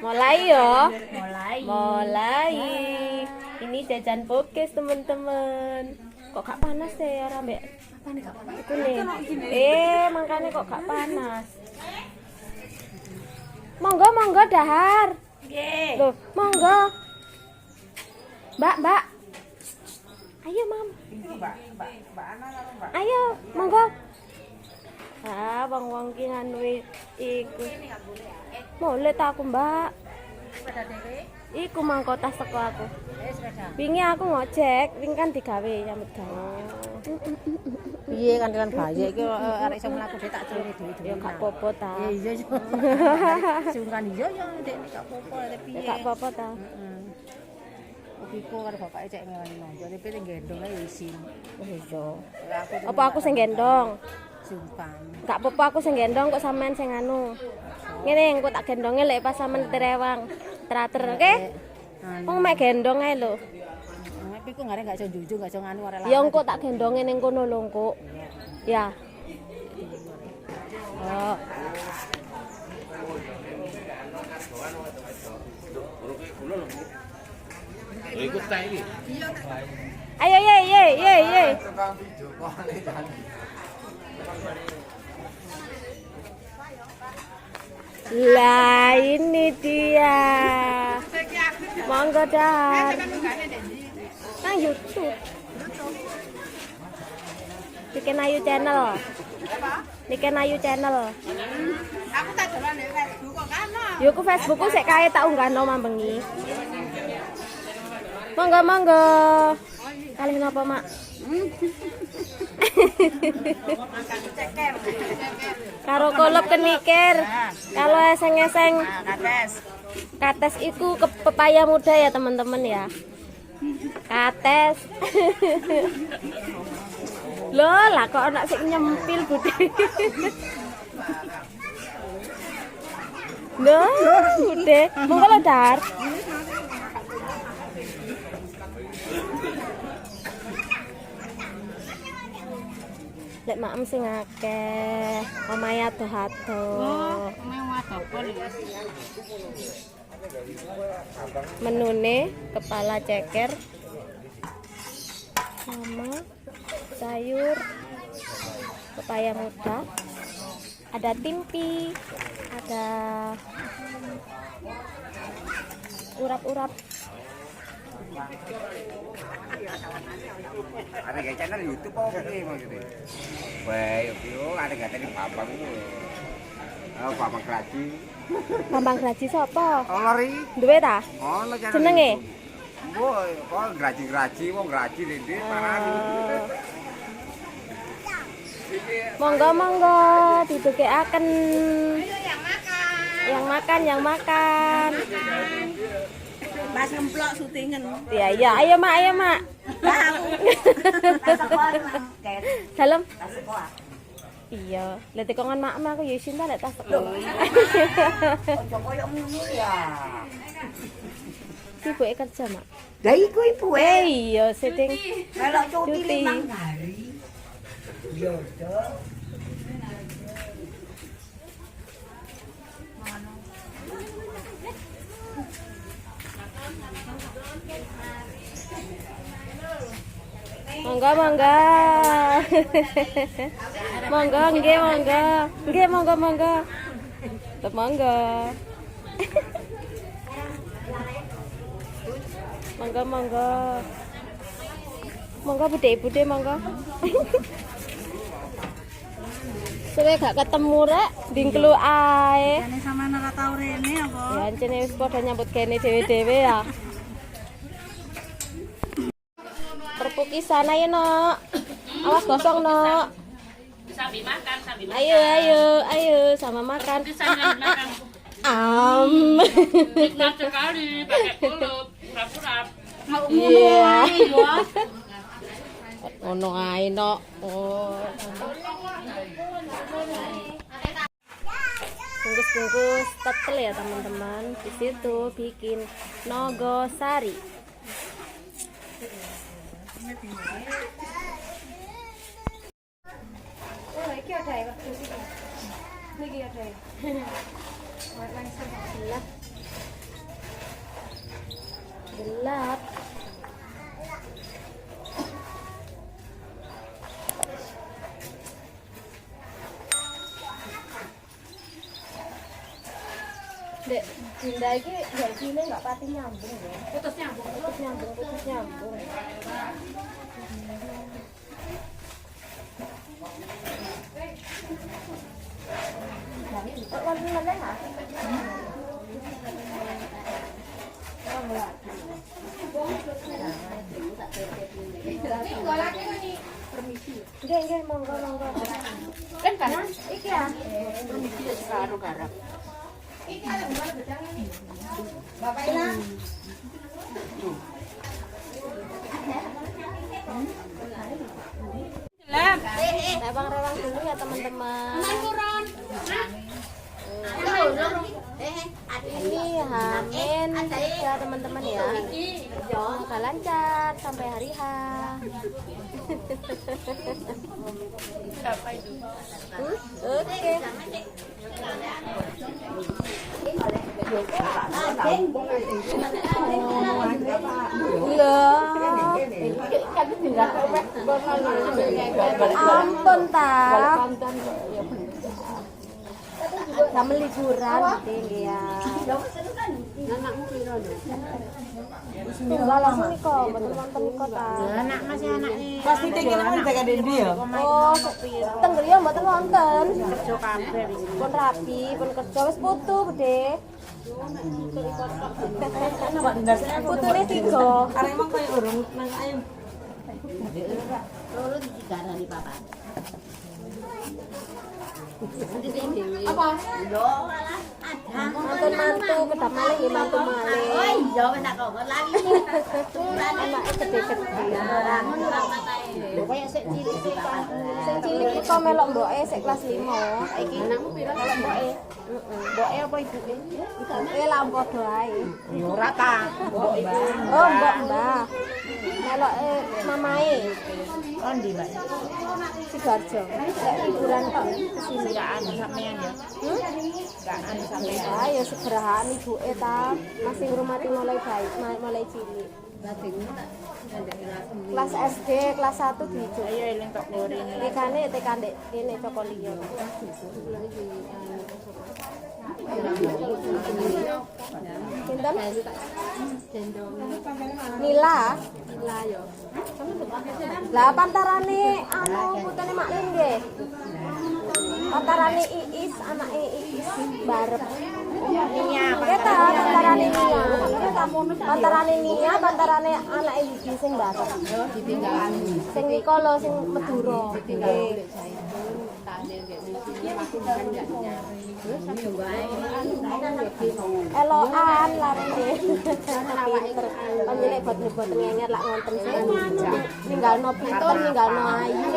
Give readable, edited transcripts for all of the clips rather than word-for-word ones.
Mulai yo. Mulai. Ini jajan pokes teman-teman. Kok gak panas ya ora mbek? Apa nih gak panas? Iku nih. Makanya kok gak panas. Monggo dahar. Nggih. Loh, monggo. Mbak. Ayo, Mam. Mbak Ana karo Mbak. Ayo, monggo. Wong-wong ki nganu iku. Boleh ta aku, Mbak? Sepeda dhewe. Iku mangko tas teko aku. Sepeda. Wingi aku ngojek, wingi kan digawe nyambut gawe. Piye kan bayi iki arek iso mlaku dhek tak curi dhewe. Ya gak apa-apa ta. Iya. Sungkan iya ya ndek gak apa-apa arek piye. Ya gak apa-apa ta. Heeh. Opiku karo bapake cek ngelani nonjo, tapi ning gendong ae isin. Oh iya. Aku Apa aku sing gendong? Sumpah. Gak apa-apa aku sing gendong kok sampean sing anu. Ngene engko tak gendonge lek pas sampean terewang. Teratur, oke? Wong mek gendong ae lho. Tapi ku ngarep gak iso njujug, gak iso nganu arek lanang. Ya engko tak gendonge ning kono lho engko. Ya. Oh. Ikut tak ini. Ayo ye. Lah ini dia. Monggo dah. Nang YouTube. Bikin Ayu channel. Bikin Ayu channel. Aku tak dolan nek Facebook kok kana. Yo ku Facebookku sik kae tak unggahno mambengi. Monggo. Kalih napa, Mak? Karo kolup kenikir. Kalau eseng-eseng kates iku pepaya muda ya, teman-teman ya. Kates. Loh, lah kok ana sing nyempil Bude. Loh, Bude. Monggo lho, Dar. Lek maem sing akeh, omahe ado-ado. Menune kepala ceker sama sayur pepaya muda, ada timpi, ada urap-urap. Ada kayak channel YouTube apa sih maksudnya? Baik, yo ada gak tadi Bambang itu. Oh, Bambang Graji. Bambang Graji sapa? Oh, lari. Duwe ta? Oh, lo channel. Jenenge? Boy, oh Graji, wong Graji dene parani. Monggo, didugekaken. Yang makan. Mas ngemplok syutingen. Iya, ayo mak. Dalam. Iya, lek tekongan mak aku ya isin ta lek tas sekolah. Koyo ngono ya. Ibuke kerja, Mak. Lah iku ibuke. Iya, sitting Melok cuti cuti. 5 hari. Yo, Dok. Monggo. Nggih, monggo. Tep monggo. Monggo bude monggo. Suwe gak ketemu rek, dingklu ae. Jane sampean ora tau rene apa? Ya ancene wis padha nyambut gene dhewe-dhewe ya. Perpuki sana ya, Nok. Awas gosong, Nok. Sambil makan. Ayo, sama makan. Nikmat sekali, pakai kulup, urap-urap. Iya. Ono ae, Nok. Oh. Bungkus-bungkus tetel ya, teman-teman. Di situ bikin nogosari. Oh, iki ada ya, Pak. Iki ada ya. Langsung Dek, Dinda iki gajinya nggak pati nyambung ya. Putus nyambung. Putus nyambung. Wonten meneh ha? Nggih, monggo. Kan kan. Iki ya. Permisi karo garap. Bapak Ilang. Rewang-rewang dulu ya teman-teman. Ini Hamin ya teman-teman ya. Semoga lancar sampai hari H. Apa itu? Oke. Ampun tak. Sama liburan gitu ya. Tunggal langsung nih kok, nonton nih kota. Anak masih anaknya. Pasti tinggal nang jaga Dendi ya. Oh, tengger ya mboten wonten. Kerja kabeh wis. Pun rapi, pun kerja wis putu, Bude. Putune 3. Arek emang koyo urung nang ayam. Apa? Mantu kedap malih nggih mantu malih. Oh iya wis tak kok lagi. Anake gede-gede. Kayak sik cilik sik sing cilik iki kok melok mboke sik kelas 5. Saiki anakmu pira kalau mboke? Mboke apa ibuke? Ibuke lah padha ae. Ya ora ta. Mbok iku. Oh, mbok Mbah. Meloke mamae. Kondi, Mbak? Sidoarjo. Lek liburan tok kesini. Enggak anu sampean ya. Enggak anu sampean. Ah, ya segerahan ibuke ta. Masih ngrumati mulai baik, mulai cilik. Kelas SD, kelas 1 dijuk. Ayo eling tok goreng. Tekane tekan dek kene Cokoliyo. Pinten? Mila. Mila yo. Lah pantarane anu putune Maklin nggih. Pantarane Iis, anake Iis barep. Nia, Kita pantarane Nia. Pantarane Nia, pantarane anake Lidi sing barep. Sing Nikolo sing Madura. Nggih. Elokan larene. Pinter. Panjenengan bot-bot ngenger lak ngonten sih. Ninggalno Pitun, ninggalno Ayu.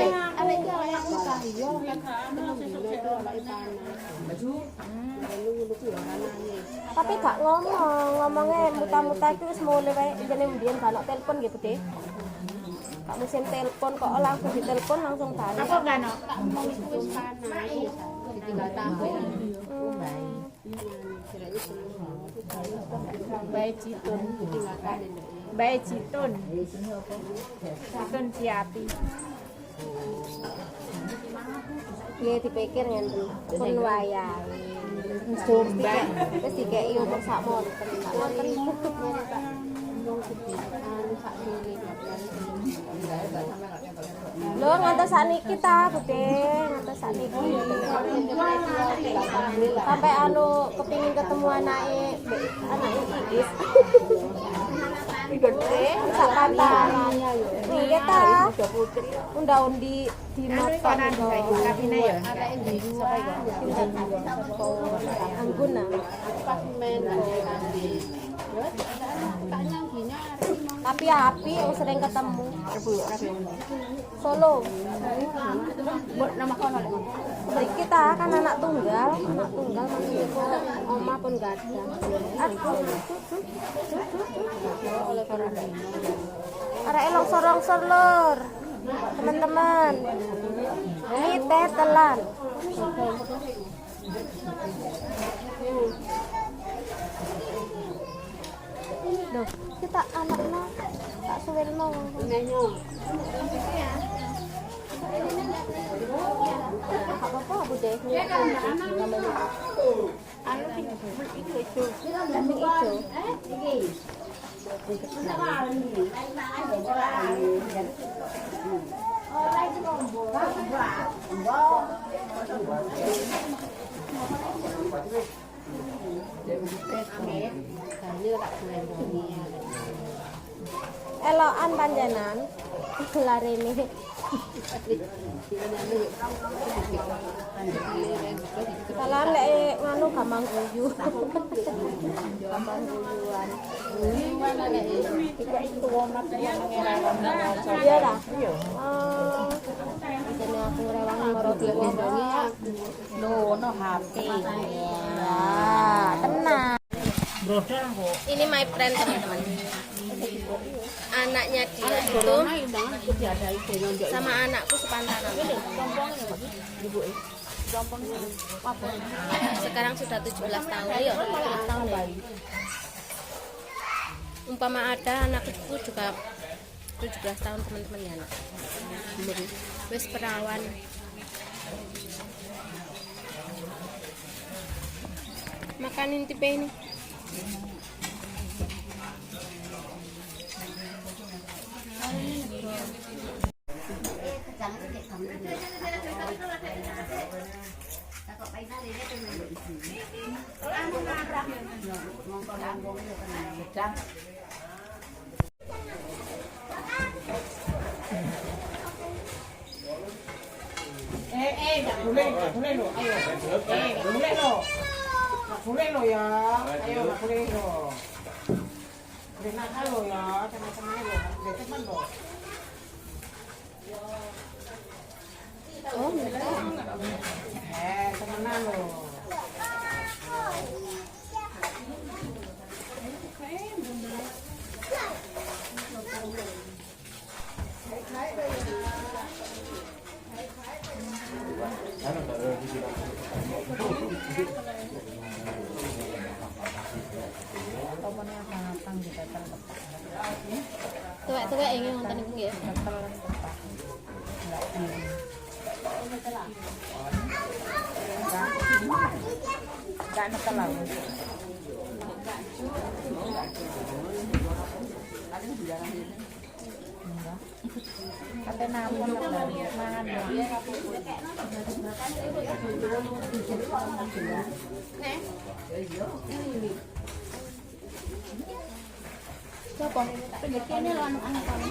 Tapi gak ngomongnya muta-muta itu wis mulai wae jane mbiyen gak ono telepon nggih, Bude. Kak musim telepon kok langsung ditelepon langsung balik. apa enggak no? Ngomong iku wis panas. Ditinggal tahu. Baik Citun ditinggalkan. Baik Citun. Citun Ciati. Dia dipikir ngenten pun wayang. Jombang. Wis dikeki umur sak monten. Lho ngantos sakniki ta, Bude, ngantos sakniki. Sampai anu kepingin ketemu anake Iis. Gede sak pantaran. Nggih ta. Unda-undi di motor Kabine ya. Angguna. Tapi api yang sering ketemu. Solo. Nama kono lek. Beri kita kan anak tunggal masih itu oma pun gak ada. Arek longsor-longsor lur. Teman-teman. Ini teh telan. Duh, kita anaknya tak suwelno. Apa-apa, Bude. Kambing hijau. Eloan panjanan lari ini. Kalau lek nganu gampang guyu. Gampang guyuan. Iya dah. Oh. Jadi aku rewang moro diwongi. no HP. Ya, tenang. Ini my friend teman-teman. Anaknya dia itu sama anakku sepantaran. Sekarang sudah 17 tahun ya. 17 tahun ya. Umpama ada anakku juga 17 tahun teman-teman ya anak. Wes perawan. Makanin tipe ini. Nggak boleh lo, ayo. Nggak boleh lo. Nggak boleh lo ya. Ayo, nggak boleh lo. Boleh nakal lo ya, teman-teman lo. Boleh teman lo. Oh, minta. Temenan lo. Tuwek-tuwek ingin nonton iku nggih. Gak nekel lah. Kata namun mangan ya. Siapa? Ini lo anak-anak kamu.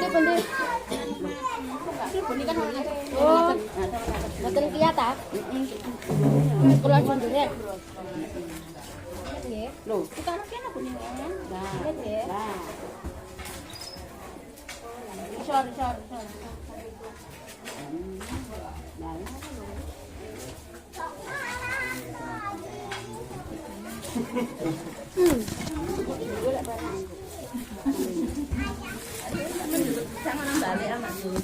Pundi. Pundi kan anak. Oh. Boten kiat ta? Kula jundure. Nggih. Loh, kita anaknya anak kuning kan? Nah, Nggih. nah. Sorry. Sama nang balik anak dulu.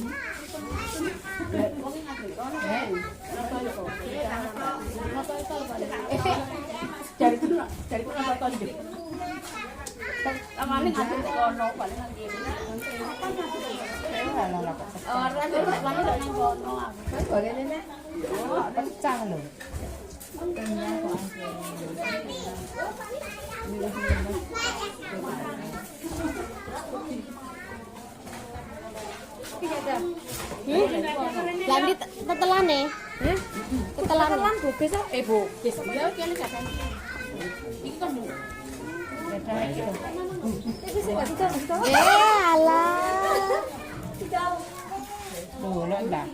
Dari ku napa tonjok. Amane ngadep kono paling nang kene. Orang itu mana nang kono. Bagene oh, Kencang lho. Lagi tetelane. Tetelan bubis bubis. Ya kene kadang. Iki kan lho. alah. Boleh enggak?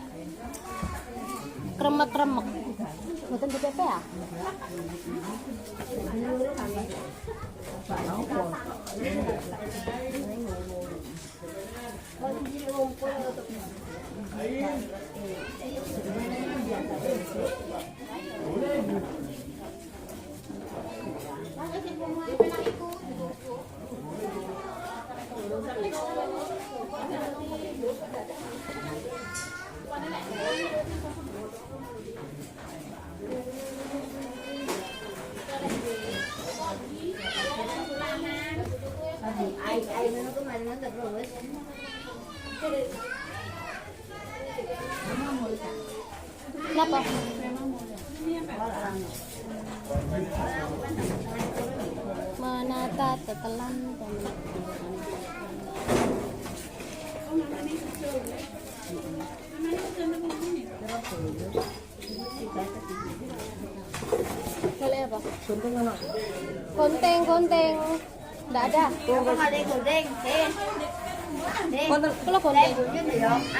Kremek-kremek. Mboten dipepe ya? Kenapa? Menata tetelan dan boleh apa? Gunting mana? Konteng. Nggak ada. Không mà đi ngồi đi. Đi. Kalau konteng.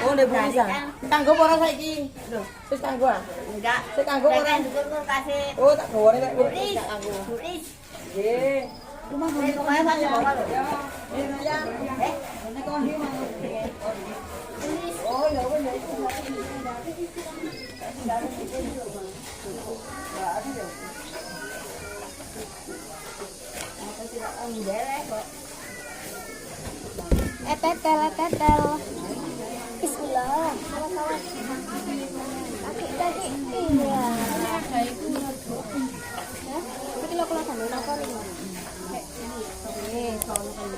Oh, udah bisa. Kanggo apa rasa iki? Lho, wis kanggo ah? Enggak. Wis kanggo ora? Kan juga kasih Oh, tak gawane nek wis tulis. tak kanggo. Tulis. Nggih. Ini pokoknya pas bawa lo. Oh, ya wis. Tetel. Bismillah. Kaki. Iya. Tapi lo kalau sambil nongkrong ini. Oke, soalnya kan